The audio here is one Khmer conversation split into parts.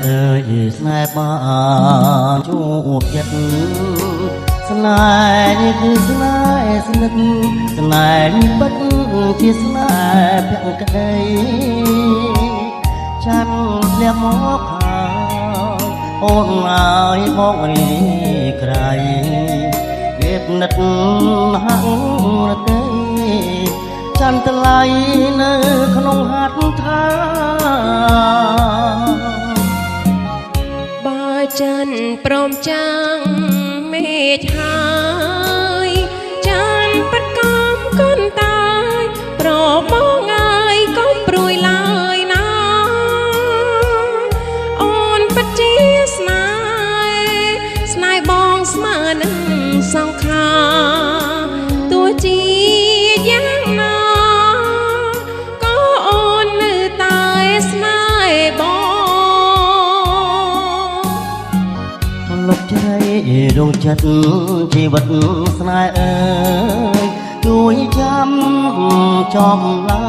អើយស្នេហ៍បានជួបចិត្តស្នេហ៍នេះគឺស្នេហ៍ស្និទ្ធស្នេហ៍នេះពិតជាស្នេហ៍ភក្តីចាំធ្លាប់មកហើយអូនឲ្យមករីក្រៃគេបនិតហាក់រទេចាំថ្លៃនៅក្នុងហាត់ថាបើចិនព្រមចាំងមេឃហើយចានប៉ាត់កំគុនតាយប្រមកងាយកុំព្រួយឡើយណាអូនប៉ាត់ជាស្នេហ៍ស្នេហ៍បងស្មើនឹងសង្ខាទោះជាយ៉ាងណាក៏អូននៅតែស្នេហ៍បងលុបជ្រៃដងចិត្តជីវិតស្នេហ៍អើយជួយចាំចំឡា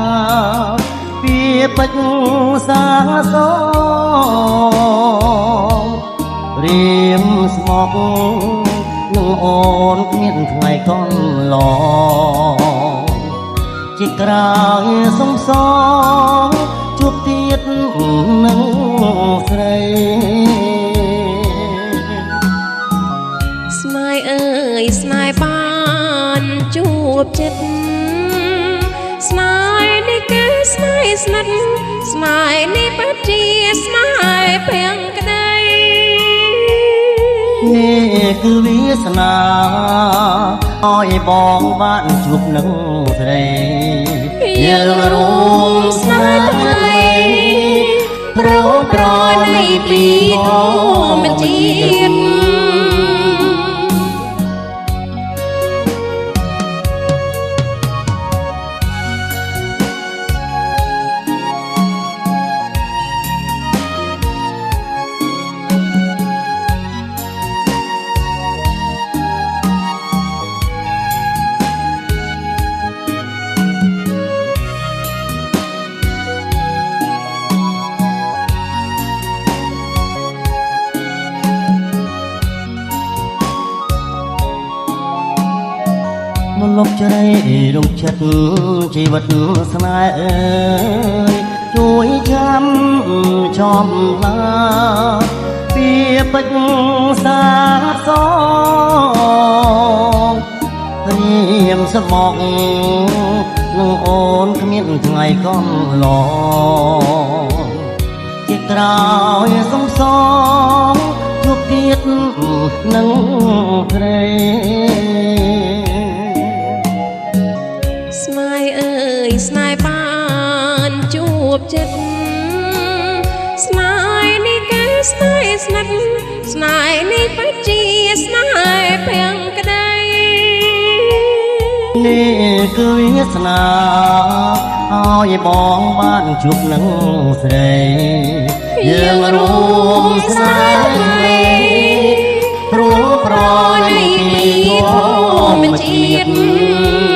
ពីបិចសាសងរៀមស្មោកនឹងអូនគ្មានថ្ងៃកន្លងជាក្រោយសងសងជួបទៀតនឹងស្រីស្នេហ៍អើយស្នេហ៍បានជួបចិត្តស្នេហ៍នេះគឺស្នេហ៍ស្និទ្ធស្នេហ៍នេះពិតជាស្នេហ៍ភាំងក្តីនេះគឺវាសនាឲ្យបងបានជួបនឹងស្រីយើងរួមស្នេហ៍ថ្មីប្រប្រនៃពីធម្មជាតិមកលុបជ្រៃរងចិត្តជីវិតស្នេហ៍អើយជួយចាំចំឡាពីបិចសាសងរៀមស្មោកនឹងអូនគ្មានថ្ងៃកន្លងជាក្រោយសងសងជួបទៀតនឹងស្រីស្នេហ៍អើយស្នេហ៍បានជួបចិត្តស្នេហ៍នេះគឺស្នេហ៍ស្និទ្ធស្នេហ៍នេះពិតជាស្នេហ៍ភាំងក្តីនេះគឺវាសនាឲ្យបងបានជួបនឹងស្រីយើងរួមស្នេហ៍ថ្មីព្រោះប្រនៃពីធម្មជាតិ